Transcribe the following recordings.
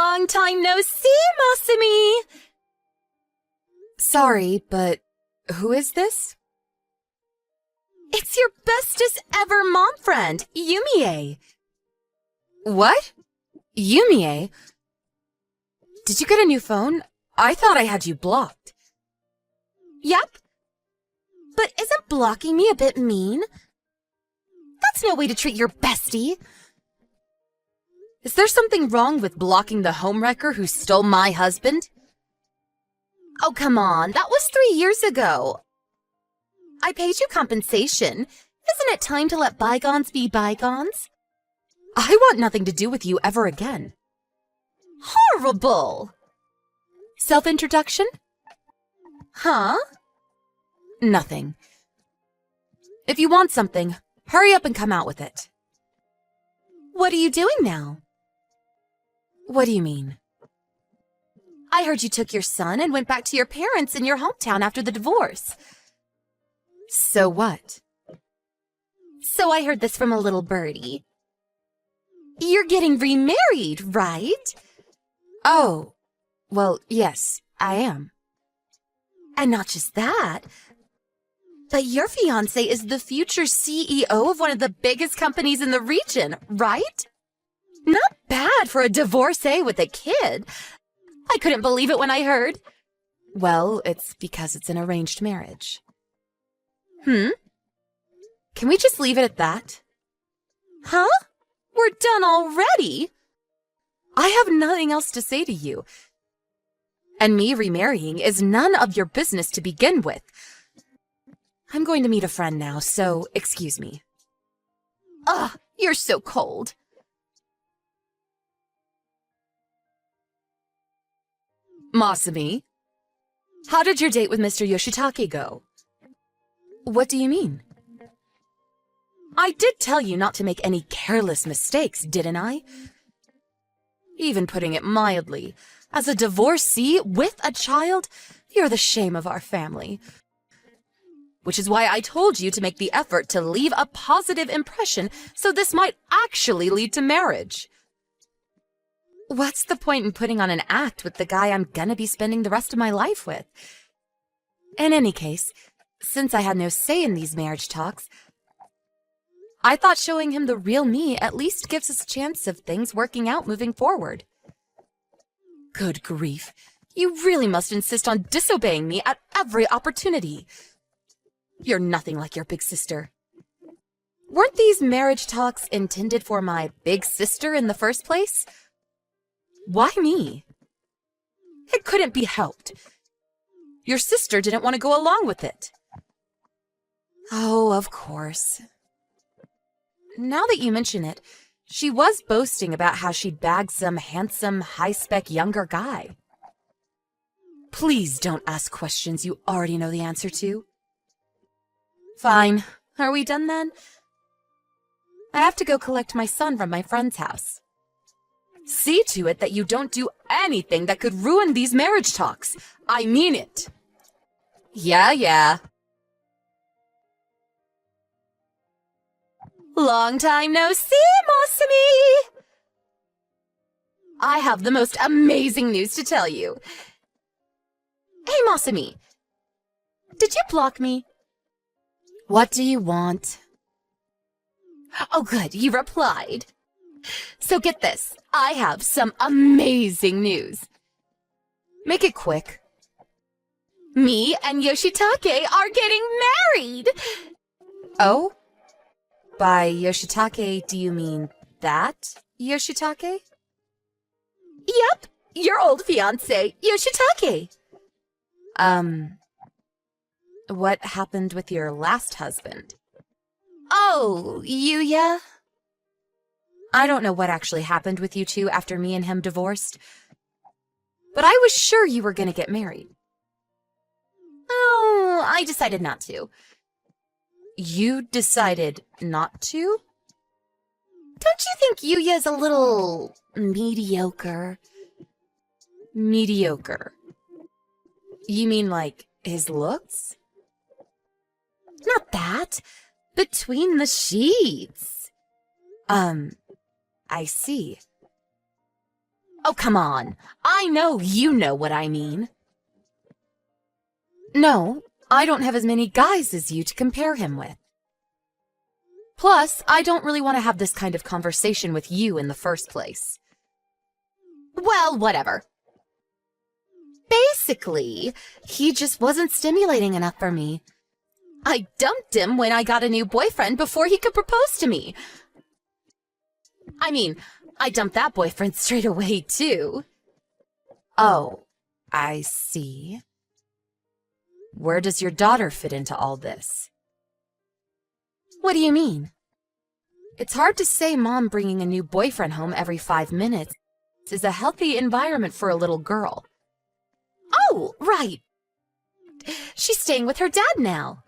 Long time no see, Masumi! Sorry, but who is this? It's your bestest ever mom friend, Yumie. What? Yumie? Did you get a new phone? I thought I had you blocked. Yep. But isn't blocking me a bit mean? That's no way to treat your bestie. Is there something wrong with blocking the homewrecker who stole my husband? Oh, come on. That was 3 years ago. I paid you compensation. Isn't it time to let bygones be bygones? I want nothing to do with you ever again. Horrible! Self-introduction? Huh? Nothing. If you want something, hurry up and come out with it. What are you doing now? What do you mean? I heard you took your son and went back to your parents in your hometown after the divorce. So what? So I heard this from a little birdie. You're getting remarried, right? Oh, well, yes, I am. And not just that, but your fiancé is the future CEO of one of the biggest companies in the region, right? Not bad for a divorcee with a kid. I couldn't believe it when I heard. Well, it's because it's an arranged marriage. Hmm? Can we just leave it at that? Huh? We're done already? I have nothing else to say to you. And me remarrying is none of your business to begin with. I'm going to meet a friend now, so excuse me. Ugh, you're so cold. Masumi, how did your date with Mr. Yoshitake go? What do you mean? I did tell you not to make any careless mistakes, didn't I? Even putting it mildly, as a divorcee with a child, you're the shame of our family. Which is why I told you to make the effort to leave a positive impression so this might actually lead to marriage. What's the point in putting on an act with the guy I'm gonna be spending the rest of my life with? In any case, since I had no say in these marriage talks, I thought showing him the real me at least gives us a chance of things working out moving forward. Good grief, you really must insist on disobeying me at every opportunity. You're nothing like your big sister. Weren't these marriage talks intended for my big sister in the first place? Why me? It couldn't be helped. Your sister didn't want to go along with it. Oh, of course. Now that you mention it, she was boasting about how she'd bagged some handsome, high-spec younger guy. Please don't ask questions you already know the answer to. Fine. Are we done then? I have to go collect my son from my friend's house. See to it that you don't do anything that could ruin these marriage talks. I mean it. Yeah. Long time no see, Masumi! I have the most amazing news to tell you. Hey, Masumi. Did you block me? What do you want? Oh, good, you replied. So get this, I have some amazing news. Make it quick. Me and Yoshitake are getting married! Oh? By Yoshitake, do you mean that Yoshitake? Yep, your old fiancé, Yoshitake. What happened with your last husband? Oh, Yuya? I don't know what actually happened with you two after me and him divorced, but I was sure you were gonna get married. Oh, I decided not to. You decided not to? Don't you think Yuya's a little mediocre? Mediocre? You mean like his looks? Not that. Between the sheets. I see. Oh, come on. I know you know what I mean. No, I don't have as many guys as you to compare him with. Plus, I don't really want to have this kind of conversation with you in the first place. Well, whatever. Basically, he just wasn't stimulating enough for me. I dumped him when I got a new boyfriend before he could propose to me. I mean, I dumped that boyfriend straight away, too. Oh, I see. Where does your daughter fit into all this? What do you mean? It's hard to say Mom bringing a new boyfriend home every 5 minutes is a healthy environment for a little girl. Oh, right. She's staying with her dad now.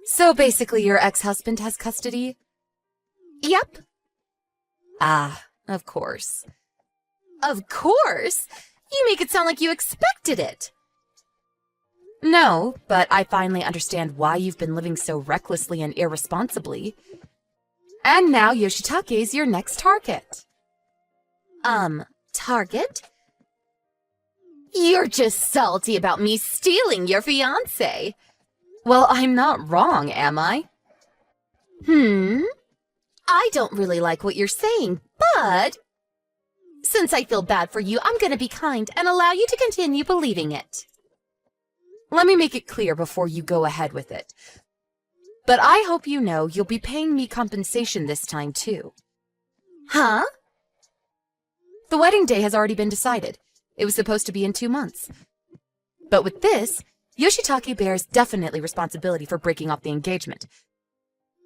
So basically your ex-husband has custody? Yep. Ah, of course. Of course? You make it sound like you expected it. No, but I finally understand why you've been living so recklessly and irresponsibly. And now Yoshitake's your next target. Target? You're just salty about me stealing your fiancé. Well, I'm not wrong, am I? I don't really like what you're saying, but since I feel bad for you, I'm going to be kind and allow you to continue believing it. Let me make it clear before you go ahead with it. But I hope you know you'll be paying me compensation this time, too. Huh? The wedding day has already been decided. It was supposed to be in 2 months. But with this, Yoshitake bears definitely responsibility for breaking off the engagement.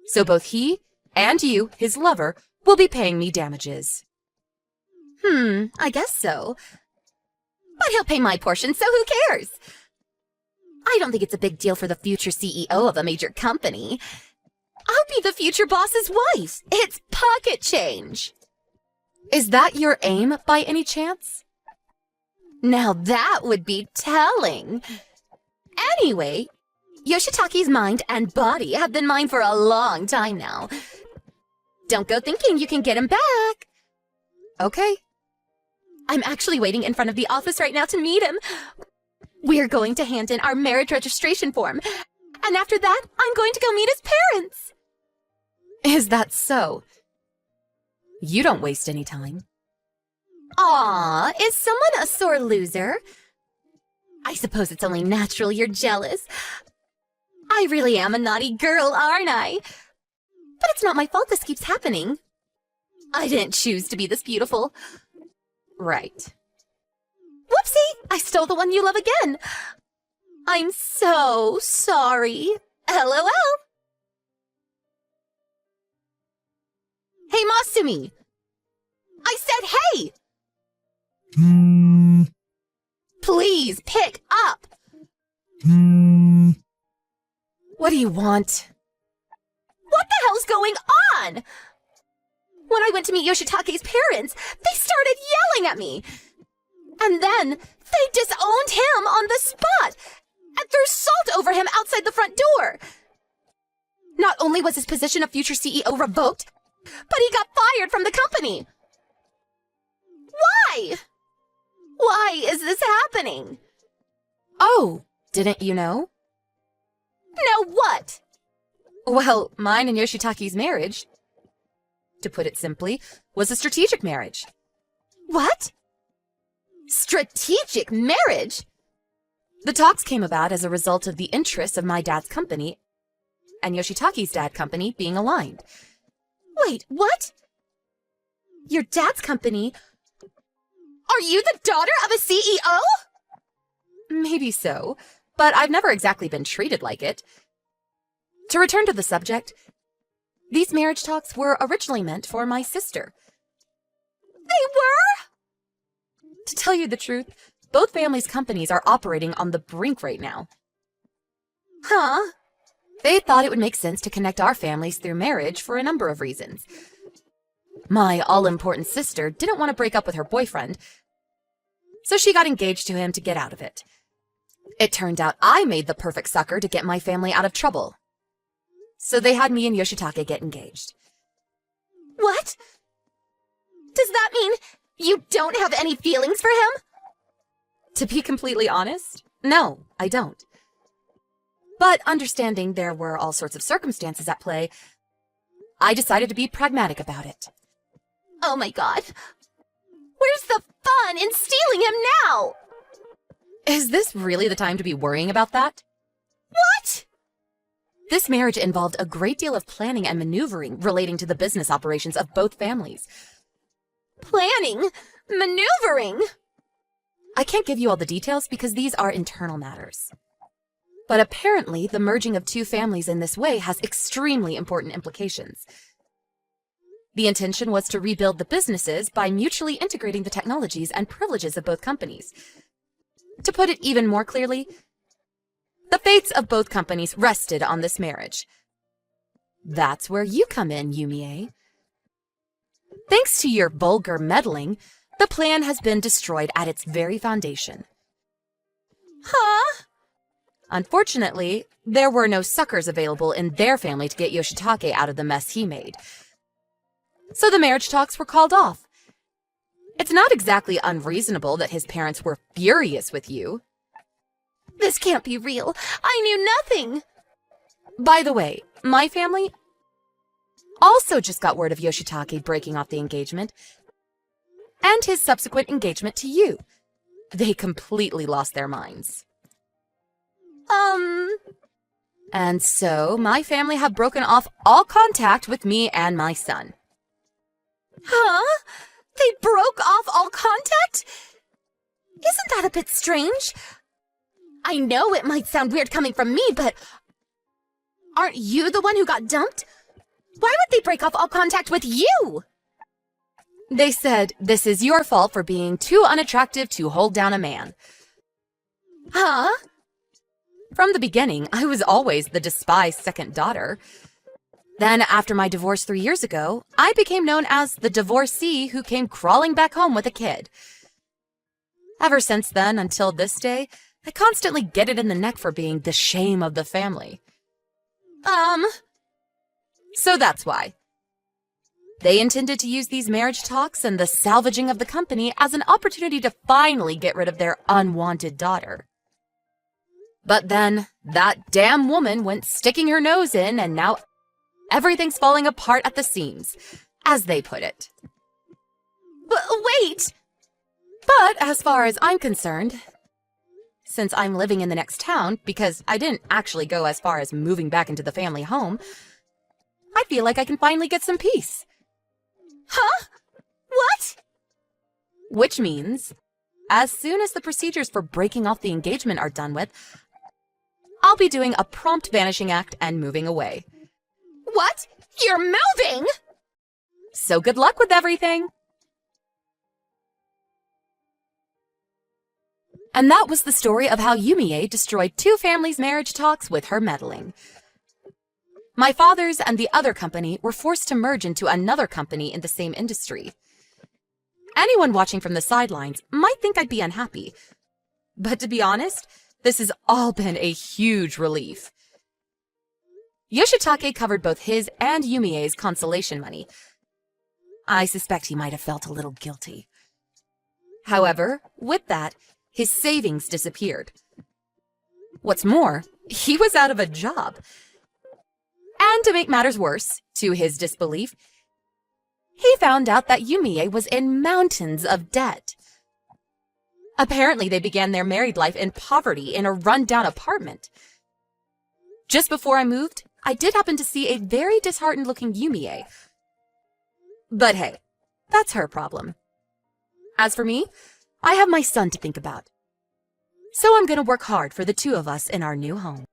So both he and you, his lover, will be paying me damages. I guess so. But he'll pay my portion, so who cares? I don't think it's a big deal for the future CEO of a major company. I'll be the future boss's wife. It's pocket change. Is that your aim by any chance? Now that would be telling. Anyway, Yoshitake's mind and body have been mine for a long time now. Don't go thinking you can get him back. Okay. I'm actually waiting in front of the office right now to meet him. We're going to hand in our marriage registration form. And after that, I'm going to go meet his parents. Is that so? You don't waste any time. Aw, is someone a sore loser? I suppose it's only natural you're jealous. I really am a naughty girl, aren't I? But it's not my fault this keeps happening. I didn't choose to be this beautiful. Right. Whoopsie! I stole the one you love again. I'm so sorry. LOL. Hey, Masumi! I said hey! Please pick up! What do you want? What the hell's going on? When I went to meet Yoshitake's parents, they started yelling at me. And then they disowned him on the spot and threw salt over him outside the front door. Not only was his position of future CEO revoked, but he got fired from the company. Why? Why is this happening? Oh, didn't you know? Know what? Well, mine and Yoshitake's marriage, to put it simply, was a strategic marriage. What? Strategic marriage? The talks came about as a result of the interests of my dad's company and Yoshitake's dad company being aligned. Wait, what? Your dad's company? Are you the daughter of a CEO? Maybe so, but I've never exactly been treated like it. To return to the subject, these marriage talks were originally meant for my sister. They were? To tell you the truth, both families' companies are operating on the brink right now. Huh? They thought it would make sense to connect our families through marriage for a number of reasons. My all-important sister didn't want to break up with her boyfriend, so she got engaged to him to get out of it. It turned out I made the perfect sucker to get my family out of trouble. So they had me and Yoshitake get engaged. What? Does that mean You don't have any feelings for him? To be completely honest, no, I don't. But understanding there were all sorts of circumstances at play, I decided to be pragmatic about it. Oh my god. Where's the fun in stealing him now? Is this really the time to be worrying about that? What? This marriage involved a great deal of planning and maneuvering relating to the business operations of both families. Planning? Maneuvering? I can't give you all the details because these are internal matters. But apparently, the merging of two families in this way has extremely important implications. The intention was to rebuild the businesses by mutually integrating the technologies and privileges of both companies. To put it even more clearly, the fates of both companies rested on this marriage. That's where you come in, Yumie. Thanks to your vulgar meddling, the plan has been destroyed at its very foundation. Huh? Unfortunately, there were no suckers available in their family to get Yoshitake out of the mess he made. So the marriage talks were called off. It's not exactly unreasonable that his parents were furious with you. This can't be real. I knew nothing. By the way, my family also just got word of Yoshitake breaking off the engagement and his subsequent engagement to you. They completely lost their minds. And so, my family have broken off all contact with me and my son. Huh? They broke off all contact? Isn't that a bit strange? I know it might sound weird coming from me, but aren't you the one who got dumped? Why would they break off all contact with you? They said, this is your fault for being too unattractive to hold down a man. Huh? From the beginning, I was always the despised second daughter. Then, after my divorce 3 years ago, I became known as the divorcee who came crawling back home with a kid. Ever since then, until this day, I constantly get it in the neck for being the shame of the family. So that's why. They intended to use these marriage talks and the salvaging of the company as an opportunity to finally get rid of their unwanted daughter. But then, that damn woman went sticking her nose in, and now everything's falling apart at the seams, as they put it. But wait! But as far as I'm concerned, since I'm living in the next town, because I didn't actually go as far as moving back into the family home, I feel like I can finally get some peace. Huh? What? Which means, as soon as the procedures for breaking off the engagement are done with, I'll be doing a prompt vanishing act and moving away. What? You're moving? So good luck with everything! And that was the story of how Yumie destroyed two families' marriage talks with her meddling. My father's and the other company were forced to merge into another company in the same industry. Anyone watching from the sidelines might think I'd be unhappy. But to be honest, this has all been a huge relief. Yoshitake covered both his and Yumie's consolation money. I suspect he might have felt a little guilty. However, with that, his savings disappeared. What's more, he was out of a job. And to make matters worse, to his disbelief, he found out that Yumie was in mountains of debt. Apparently, they began their married life in poverty in a run-down apartment. Just before I moved, I did happen to see a very disheartened-looking Yumie. But hey, that's her problem. As for me, I have my son to think about. So I'm gonna work hard for the two of us in our new home.